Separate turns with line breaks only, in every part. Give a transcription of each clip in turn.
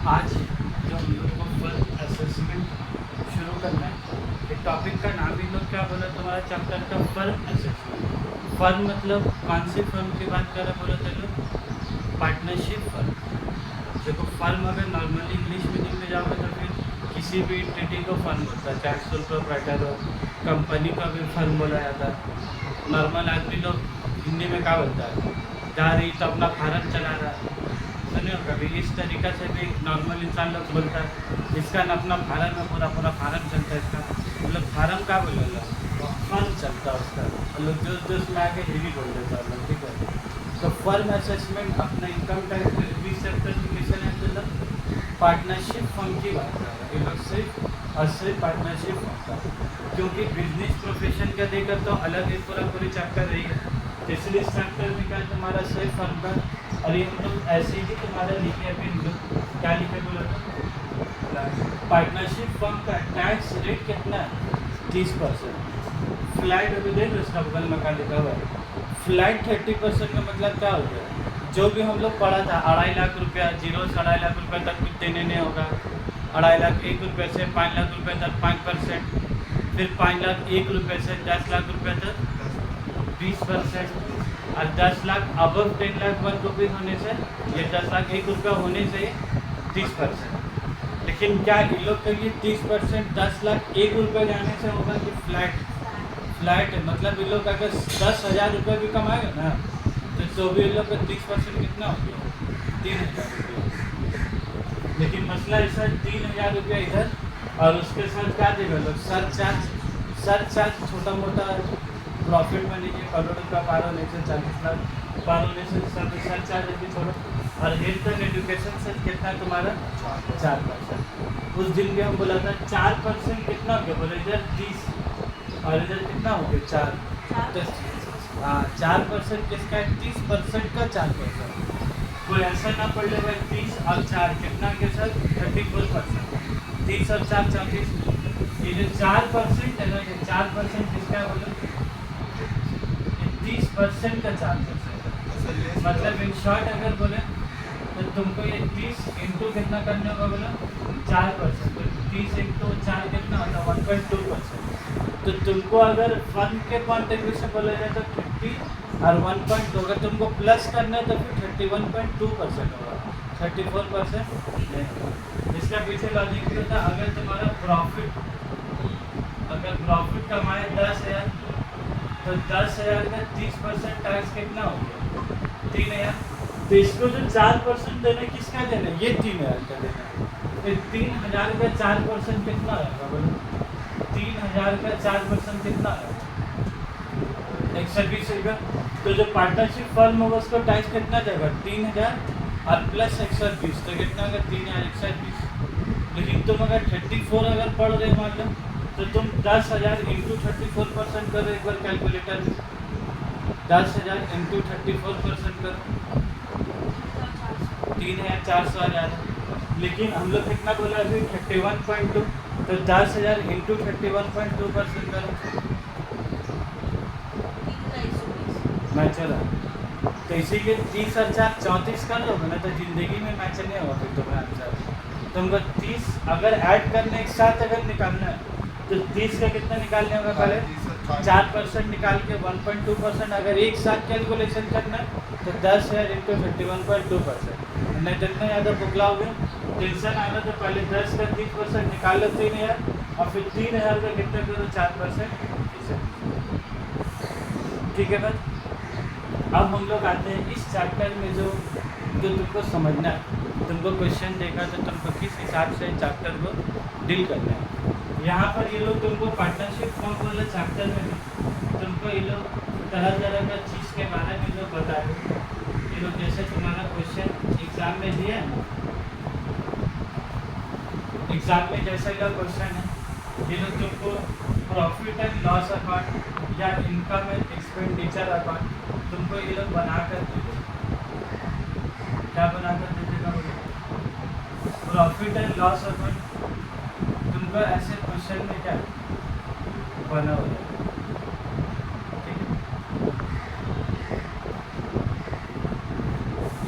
आज जो हम लोग को फर्म असेसमेंट शुरू करना है, ये टॉपिक का नाम ही लोग क्या बोला तुम्हारा चैप्टर का, फर्म असेसमेंट। फर्म मतलब कौन सी फर्म की बात कर रहे बोला थे लोग? Partnership firm. देखो फर्म अगर नॉर्मली इंग्लिश मीडियम में जाओगे तो फिर किसी भी एंटिटी को फर्म बोलता है, चाहे सोल प्रोप्राइटर हो, कंपनी का भी फर्म बोला जाता है। नॉर्मल आदमी लोग हिंदी में क्या बोलता है, जा रही तो अपना फार्म चला रहा है, सुने हो कभी? इस तरीक़ा से भी नॉर्मल इंसान लोग बोलता है, इसका न अपना फार्म है, पूरा पूरा फार्म चलता है इसका, मतलब फार्म का बोलेगा, फर्म चलता है उसका, मतलब जो उसमें आके हेवी बोल देता है लोग, ठीक है। तो फर्म असेसमेंट अपना इनकम टैक्स सर्टिफिकेशन है, मतलब पार्टनरशिप फर्म की बात कर रहे हैं ये लोग, सिर्फ और सिर्फ पार्टनरशिप फर्म का, क्योंकि बिजनेस प्रोफेशन का देकर तो अलग एक पूरी चैप्टर रही है। इसलिए इस चैप्टर में क्या है तुम्हारा सिर्फ फर्म का, और ये हम लोग ऐसे ही तुम्हारा लिखे अभी हम लोग क्या लिखे बोला था, पार्टनरशिप फर्म का टैक्स रेट कितना है, 30%। फ्लैट अभी देख लो इसका बगल में क्या लिखा हुआ है, फ्लैट 30% का मतलब क्या हो गया? जो भी हम लोग पढ़ा था 2.5 लाख रुपया, 0 से 2.5 लाख रुपये तक कुछ देने नहीं होगा, 2.5 लाख 1 रुपये से 5 लाख रुपये तक 5%, फिर 5 लाख 1 रुपये से 10 लाख रुपये तक 20%, और 10 लाख अबव 10 लाख 1 रुपये होने से, ये 10 लाख 1 रुपया होने से 30%। लेकिन क्या इन लोग के लिए 30% 10 लाख 1 रुपये जाने से होगा कि फ्लैट है, मतलब इन लोग अगर 10,000 रुपये भी कमाएगा ना, तो भी इन लोग का 30% कितना हो गया, 3,000 रुपये। लेकिन मसला ऐसा 3,000 रुपया इधर, और उसके साथ क्या देगा लोग, सरचार्ज छोटा मोटा प्रॉफिट में लीजिए, करोड़ का पार होने से 40 लाख पार होने से सरचार्ज भी छोड़ो, और हेल्थ एंड एजुकेशन से कितना तुम्हारा 4%। उस दिन भी हम बोला था 4% कितना हो गया, बोले इधर 30 और इधर कितना हो गया 4, हाँ 4% किसका है, 30% का 4%। कोई ऐसा ना पढ़ ले भाई 30 और 4 कितना के सर 34%, 30 और 4 34। ये जो 4% है ना, ये 4% किसका है बोलो, 30% का 4%, मतलब इन शॉर्ट अगर बोले तो तुमको ये 30 इंटू कितना करने होगा बोलो 4%, तो 30 इंटू 4 कितना होता है 1.2%। तो तुमको अगर फर्म के पॉइंट ऑफ व्यू से बोला जाए तो 50 और 1.2, अगर तुमको प्लस करना है तो फिर 31.2% होगा, 34% नहीं। इसका पीछे लॉजिक ये होता है, अगर तुम्हारा प्रॉफिट कमाए 10,000, तो 10,000 का 30% टैक्स कितना हो गया 3,000। तो इसको जो 4% देना किसका देना, ये 3,000 का देना, तो 3,000 का 4% कितना आएगा बोलो, 3,000 का 4% कितना आएगा 120 रुपया। तो जो पार्टनरशिप फर्म होगा उसको टैक्स कितना जाएगा 3,000 और प्लस 120, तो कितना होगा 3,120। लेकिन तुम अगर 34 अगर पढ़ रहे मान लो, तो तुम 10,000 इंटू 34% करो एक बार कैलकुलेटर में, 10,000 इंटू 34% करो, 3,400 आ जाएगा। लेकिन हम लोग कितना बोला अभी 31.2, तो 10,000 इंटू 31.2% करो, मैं चला। तो इसीलिए 30 और 4 34 कर लोगे ना, तो ज़िंदगी में मैच नहीं होगा फिर तुम्हारा आंसर। तुमको 30 अगर ऐड करने एक साथ अगर निकालना है, तो 30 का कितना निकालने होगा पहले 4% निकाल के 1.2%, अगर एक साथ कैलकुलेशन करना है तो 10,000 इंटू 51.2%। नहीं तो इतना ज़्यादा बुकलाओगे, टेंशन आएगा, तो पहले 10 का 30% निकाल लो 3,000, और फिर 3,000 का कितना करो 4%, ठीक है बस। अब हम लोग आते हैं इस चैप्टर में, जो तुमको समझना है, तुमको क्वेश्चन देगा तो तुमको किस हिसाब से चैप्टर को डील करना है। यहाँ पर ये लोग तुमको पार्टनरशिप फॉर्म वाले चैप्टर में भी तुमको ये लोग तरह तरह का चीज़ के बारे में लोग बताए। ये लोग जैसे तुम्हारा क्वेश्चन एग्ज़ाम में दिया है ना, एग्ज़ाम में जैसा का क्वेश्चन है, ये लोग तुमको प्रॉफिट एंड लॉस अकाउंट या इनकम एंड एक्सपेंडिचर अकाउंट तुमको ये लोग बना कर दे देगा। क्या बना कर दे देगा बोलो, प्रॉफिट एंड लॉस अकाउंट तुमको ऐसे क्वेश्चन में क्या बना हो जाएगा, ठीक है।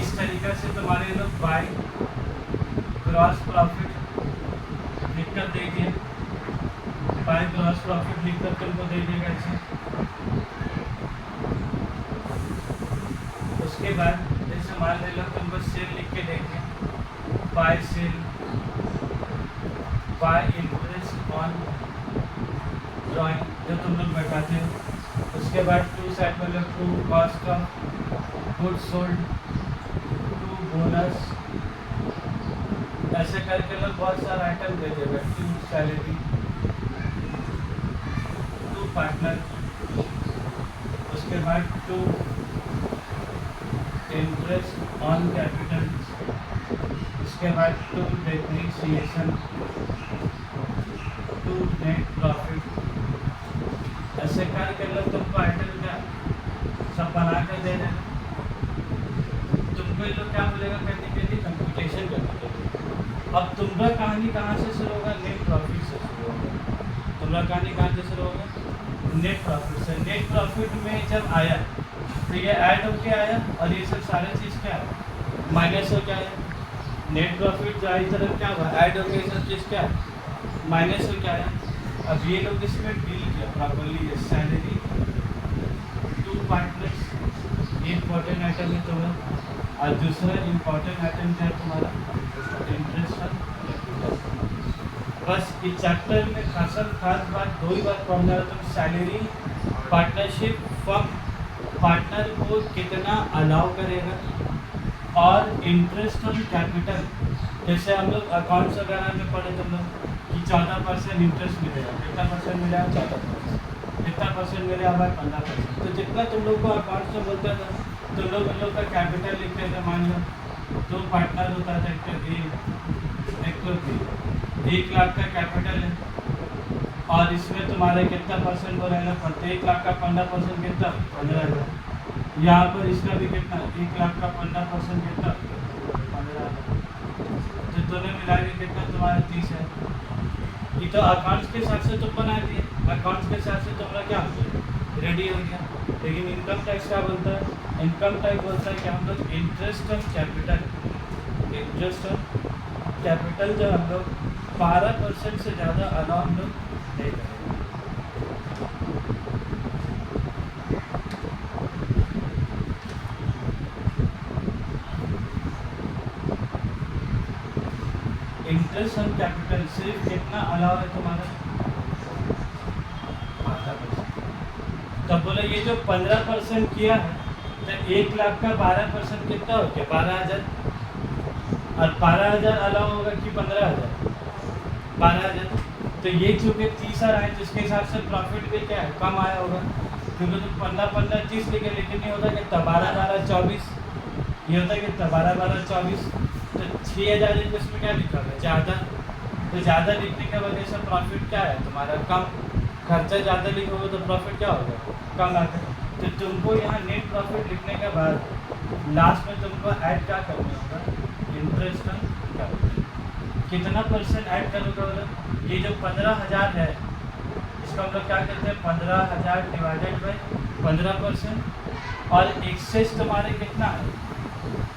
इस तरीक़ा से तुम्हारे लोग बाय ग्रॉस प्रॉफिट लिख कर दीजिए, बाय ग्रॉस प्रॉफिट लिख कर तुमको दे देगा ऐसे। उसके बाद जैसे मान ले लो तुमको सेल लिख के देंगे, by sale, by interest on drawing जो तुम लोग बैठाते हो। उसके बाद टू साइड में लोग to cost of good sold, to bonus, ऐसे करके लोग बहुत सारा आइटम दे देगा। टू सैलरी, टू पार्टनर, उसके बाद टू इंटरेस्ट ऑन कैपिटल, उसके बाद to depreciation, to net profit, ऐसे करके लोग तुमको आइटम का सब बना कर दे देना। तुमको ये लोग क्या बोलेगा, करने के लिए कंप्यूटेशन करने के लिए। अब तुम्हारा कहानी कहाँ से शुरू होगा, नेट प्रॉफिट से शुरू होगा। तुम्हारा कहानी कहाँ से शुरू होगा, नेट प्रॉफिट से। नेट प्रॉफिट में जब आया तो ये ऐड होके आया और ये सब सारे चीज़ क्या है, माइनस हो क्या है। नेट प्रॉफिट जो आई तरफ क्या हुआ, ऐड होके ये सब चीज़ क्या है, माइनस हो क्या है। अब ये लोग इसमें डील किया प्रॉपरली, सैलरी, टू पार्टनर्स, ये इम्पोर्टेंट आइटम है तुम्हारा। और दूसरा इम्पोर्टेंट आइटम क्या है तुम्हारा, इंटरेस्ट ऑन कैपिटल। बस इस चैप्टर में खास बात दो ही बात पढ़ना है तुम, सैलरी, पार्टनरशिप, फर्म पार्टनर को कितना अलाउ करेगा, और इंटरेस्ट ऑन कैपिटल। जैसे हम लोग अकाउंट्स वगैरह में पढ़े तुम लोग कि 14% इंटरेस्ट मिलेगा, कितना परसेंट मिलेगा, 14%, कितना परसेंट मिलेगा भाई, 15%। तो जितना तुम लोग को अकाउंट्स में बोलता था, तुम लोग उन लोग का कैपिटल लिखते थे। मान लो दो पार्टनर होता था, एक तो 1 लाख का कैपिटल है, और इसमें तुम्हारे कितना परसेंट हो रहेगा, 1 लाख का 15% कितना, 15,000। यहाँ पर इसका भी कितना, 1 लाख का 15% कितना, 15,000। तो दोनों मिला के कितना तुम्हारा 30 है। ये तो अकाउंट्स के हिसाब से तुम बना दिए, अकाउंट्स के हिसाब से तुम्हारा क्या हो गया, रेडी हो गया। लेकिन इनकम टैक्स क्या बोलता है, इनकम टैक्स बोलता है कि हम लोग interest on capital, interest on capital जो हम लोग 12% से ज़्यादा अलाउ हम लोग नहीं करेंगे। इंटरेस्ट ऑन कैपिटल सिर्फ कितना अलाउ है तुम्हारा, 12%। तब बोले ये जो 15% किया है तो 1 लाख का 12% कितना हो गया, 12,000। और 12,000 अलाउ होगा कि 15,000, 12,000। तो ये चूँकि 30 आ रहा है, जिसके हिसाब से प्रॉफिट भी क्या है, कम आया होगा। क्योंकि तुम 15 30 लिखे, लेकिन ये होता कितना, 12 12 24, ये होता कितना, 12 12 24। तो 6,000 इसमें क्या लिखा है, ज़्यादा। तो ज़्यादा लिखने की वजह से प्रॉफिट क्या है तुम्हारा, कम। खर्चा ज़्यादा लिखोगे तो प्रॉफिट क्या होगा, कम आता है। तो तुमको यहाँ नेट प्रॉफिट लिखने के बाद लास्ट में तुमको ऐड क्या करना होगा, इंटरेस्ट ऑन कैपिटल। कितना परसेंट ऐड करोगे, मतलब ये जो 15,000 है, इसको हम लोग क्या कहते हैं, 15,000 डिवाइडेड बाई 15%। और एक्सेस तुम्हारे कितना है,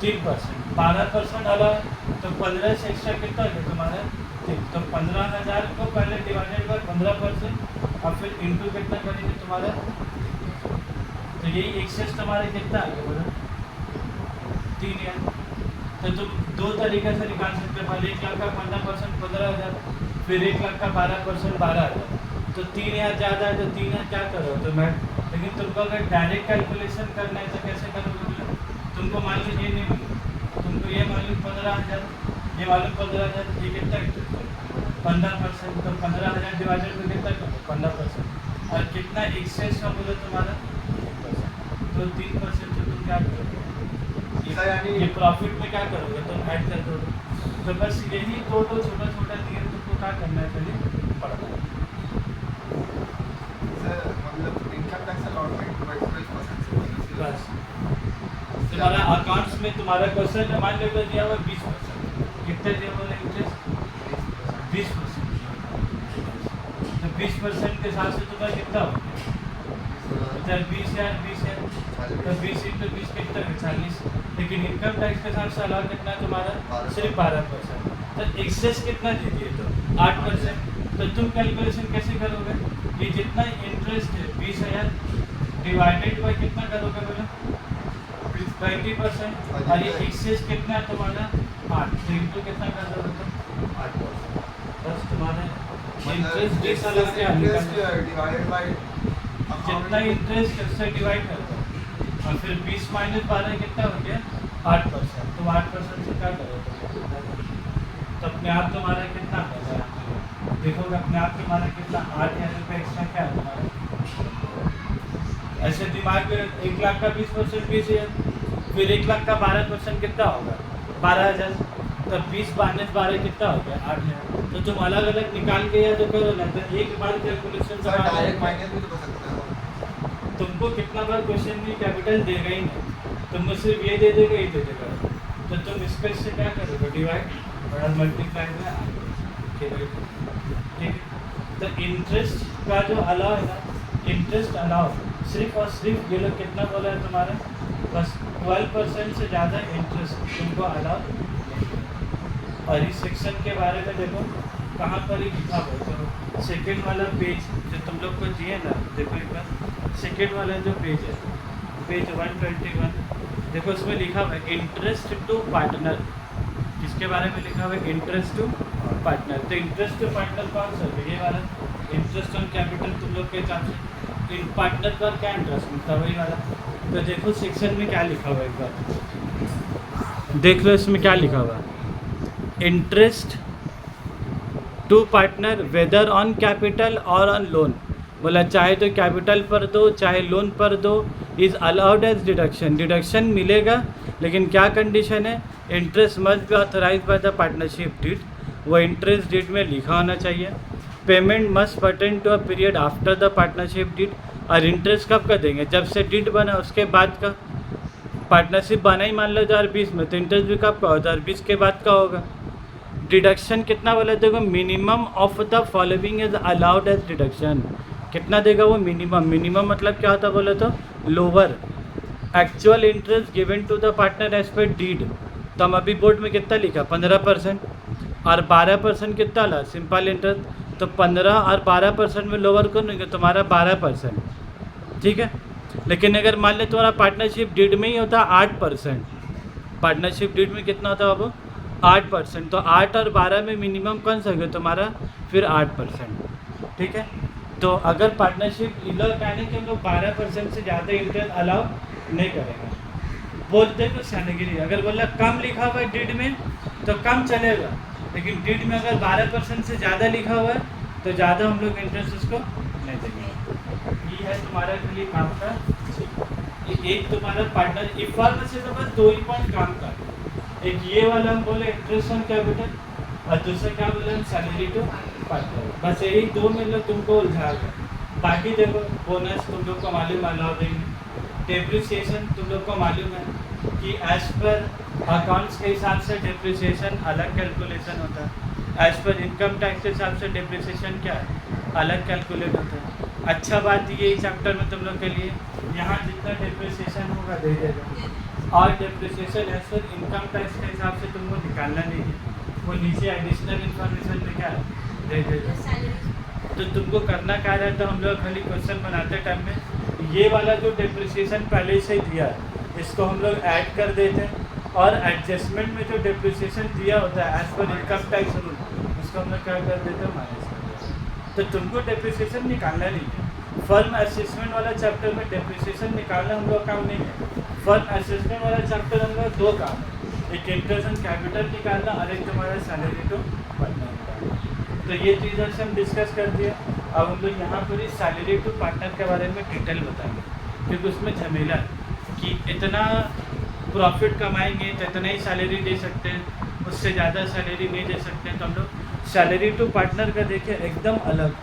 3%, 12% अलाउ है। तो 15 से एक्स्ट्रा कितना है तुम्हारा, 3। तो 15,000 को पहले डिवाइडेड बाई 15% और फिर इंटू कितना करेंगे तुम्हारा। तो यही एक्सेस तुम्हारे कितना है, बोलो 3 है। तो तुम दो तरीके से निकाल सकते हो, पहले 1 लाख का 15% 15,000, फिर 1 लाख का 12% 12,000। तो 3,000 ज़्यादा है, तो 3,000 क्या करो तो मैं। लेकिन तुमको अगर डायरेक्ट कैलकुलेशन करना है तो कैसे करोगे, तुमको मान लो ये नहीं, तुमको ये मालूम 15,000, ये मालूम 15,000, ये कितना 15%। तो 15,000 डिवाइडेड में कितना करो, 15%। और कितना एक्सेस का बोलो तुम्हारा 3%। तो 3% से तुम क्या करोगे, ये प्रॉफिट में क्या करोगे, तुम ऐड कर दोगे। तो बस यही दो छोटा छोटा नियम तुमको क्या करना है, पहले पढ़ना है।
मतलब इनकम टैक्स अलॉटमेंट 22%
बस तुम्हारा अकाउंट्स में तुम्हारा क्वेश्चन मान लो दिया हुआ 20%, कितने दिया हुआ इंटरेस्ट 20%। तो 20% के हिसाब से तुम्हारा कितना हो गया, 20,000 तो 20 इंटू 20 कितना है, 40। लेकिन इनकम टैक्स के हिसाब से अलाउ कितना है तुम्हारा, सिर्फ 12%। तो एक्सेस कितना दे दिए तो 8%। तो तुम कैलकुलेशन कैसे करोगे? ये जितना इंटरेस्ट है 20,000 डिवाइडेड बाई कितना करोगे बोला 20% और ये एक्सेस कितना है तुम्हारा 8, तो इंटू कितना कर दोगे तुम 8%। बस तुम्हारे इंटरेस्ट जिस अलग से
डिवाइडेड बाय
जितना इंटरेस्ट उससे डिवाइड कर दो और फिर 20 माइनस 12 कितना हो गया 8%। तुम 8% से क्या करोगे तो अपने आप तुम्हारा कितना आ जाएगा? देखोगे अपने आप तुम्हारा कितना 8,000 रुपये एक्स्ट्रा क्या है तुम्हारा? ऐसे दिमाग में 1 लाख का 20% 20,000, फिर 1 लाख का 12% कितना होगा 12,000, तब 20 माइनस 12 कितना हो गया 8,000। तो तुम अलग अलग निकाल के या तो करो ना, तो एक बार कैलकुलेशन
सर डायरेक्ट माइनस भी तो कर सकते हैं।
तुमको कितना बार क्वेश्चन में कैपिटल देगा ही नहीं, तुमको सिर्फ ये दे देगा, ये दे देगा, तो तुम इसको इससे क्या करोगे डिवाइड और मल्टीप्लाई में ठीक है। तो इंटरेस्ट का जो अलाउ है ना, इंटरेस्ट अलाउ सिर्फ और सिर्फ ये लोग कितना बोला है तुम्हारा बस 12% से ज़्यादा इंटरेस्ट तुमको अलाउ। और इस सेक्शन के बारे में देखो कहाँ पर ही लिखा हुआ है, तो सेकेंड वाला पेज जो तुम लोग को दिए ना, देखो एक बार सेकेंड वाला जो पेज है पेज 121, देखो उसमें लिखा हुआ है इंटरेस्ट टू पार्टनर। किसके बारे में लिखा हुआ है? Interest to partner. तो इंटरेस्ट टू पार्टनर कौन सा है? ये वाला इंटरेस्ट ऑन कैपिटल तुम लोग के हिसाब से इन पार्टनर पर क्या इंटरेस्ट मिलता है वही वाला। तो देखो सेक्शन में क्या लिखा हुआ है, एक बार देख लो इसमें क्या लिखा हुआ है। Interest to partner whether on capital और ऑन लोन, बोला चाहे तो कैपिटल पर दो चाहे लोन पर दो, is allowed as deduction. Deduction मिलेगा लेकिन क्या कंडीशन है? Interest must be authorise by the partnership deed, वो इंटरेस्ट डीड में लिखा होना चाहिए। Payment must pertain to a period after the partnership deed, और इंटरेस्ट कब का देंगे? जब से डीड बना उसके बाद का। पार्टनरशिप बना ही मान लो 2020 में, तो इंटरेस्ट भी कब का होगा? 2020 के बाद का होगा। डिडक्शन कितना बोला? देखो minimum of the following is allowed as deduction. कितना देगा वो? मिनिमम। मिनिमम मतलब क्या होता बोले तो lower actual interest given to the partner as per deed. तो हम अभी बोर्ड में कितना लिखा 15%, और 12% कितना ला सिंपल इंटरेस्ट, तो 15 और 12% में लोअर कर लेंगे तुम्हारा 12%, ठीक है। लेकिन अगर मान ले तुम्हारा पार्टनरशिप डीड में ही होता 8%, पार्टनरशिप डीड में कितना होता बाबू 8%, तो 8 और 12 में मिनिमम कौन सा होगा तुम्हारा फिर 8%, ठीक है। तो अगर पार्टनरशिप इधर कहने कि हम लोग 12% से ज़्यादा इंटरेस्ट अलाउ नहीं करेंगे, बोलते तो सैनिगिरी। अगर बोला कम लिखा हुआ है डीड में तो कम चलेगा, लेकिन डीड में अगर 12% से ज़्यादा लिखा हुआ है तो ज़्यादा हम लोग इंटरेस्ट उसको नहीं देंगे। ये है तुम्हारा के लिए काम का। एक तुम्हारा पार्टनर इफ फर्म से तो बस 2 ही पॉइंट काम का, एक ये वाला हम बोले इंटरेस्ट ऑन कैपिटल, और दूसरा क्या बोले हम सैलरी टू पार्टनर। बस यही 2 में लोग तुमको उलझा गए। बाकी देखो बोनस तुम लोग को मालूम अलाउ देंगे, डेप्रिसिएशन तुम लोग को मालूम है कि एज पर अकाउंट्स के हिसाब से डेप्रिसिएशन अलग कैलकुलेशन होता है, एज पर इनकम टैक्स के हिसाब से डेप्रिसिएशन क्या है अलग कैलकुलेट होता है। अच्छा बात ये चैप्टर में तुम लोग के लिए यहाँ जितना डेप्रिसिएशन होगा दे देगा, और depreciation as per income tax के हिसाब से तुमको निकालना नहीं है, वो नीचे एडिशनल इन्फॉर्मेशन में क्या दे देगा। तो तुमको करना क्या रहता है, हम लोग खाली क्वेश्चन बनाते टाइम में ये वाला जो डेप्रिसिएशन पहले से दिया है इसको हम लोग ऐड कर देते हैं, और एडजस्टमेंट में जो डेप्रिसिएशन दिया होता है as per income tax rule उसको हम लोग क्या कर देते हैं माइनस कर देते हैं। तो तुमको डेप्रिसिएशन निकालना नहीं है। फर्म असेसमेंट वाला चैप्टर में डेप्रिसिएशन निकालना हम लोग काम नहीं है। फर्म असेसमेंट वाला चैप्टर हम लोग 2 काम है, एक इंटरेस्ट ऑन कैपिटल निकालना और एक तुम्हारा सैलरी टू पार्टनर निकालना। तो ये चीज़ से हम डिस्कस कर दिया। अब हम लोग यहाँ पर इस सैलरी टू पार्टनर के बारे में डिटेल बताएंगे, क्योंकि उसमें झमेला कि इतना प्रॉफिट कमाएंगे तो इतना ही सैलरी दे सकते हैं, उससे ज़्यादा सैलरी नहीं दे सकते हैं। तो हम लोग सैलरी टू पार्टनर का देखिए एकदम अलग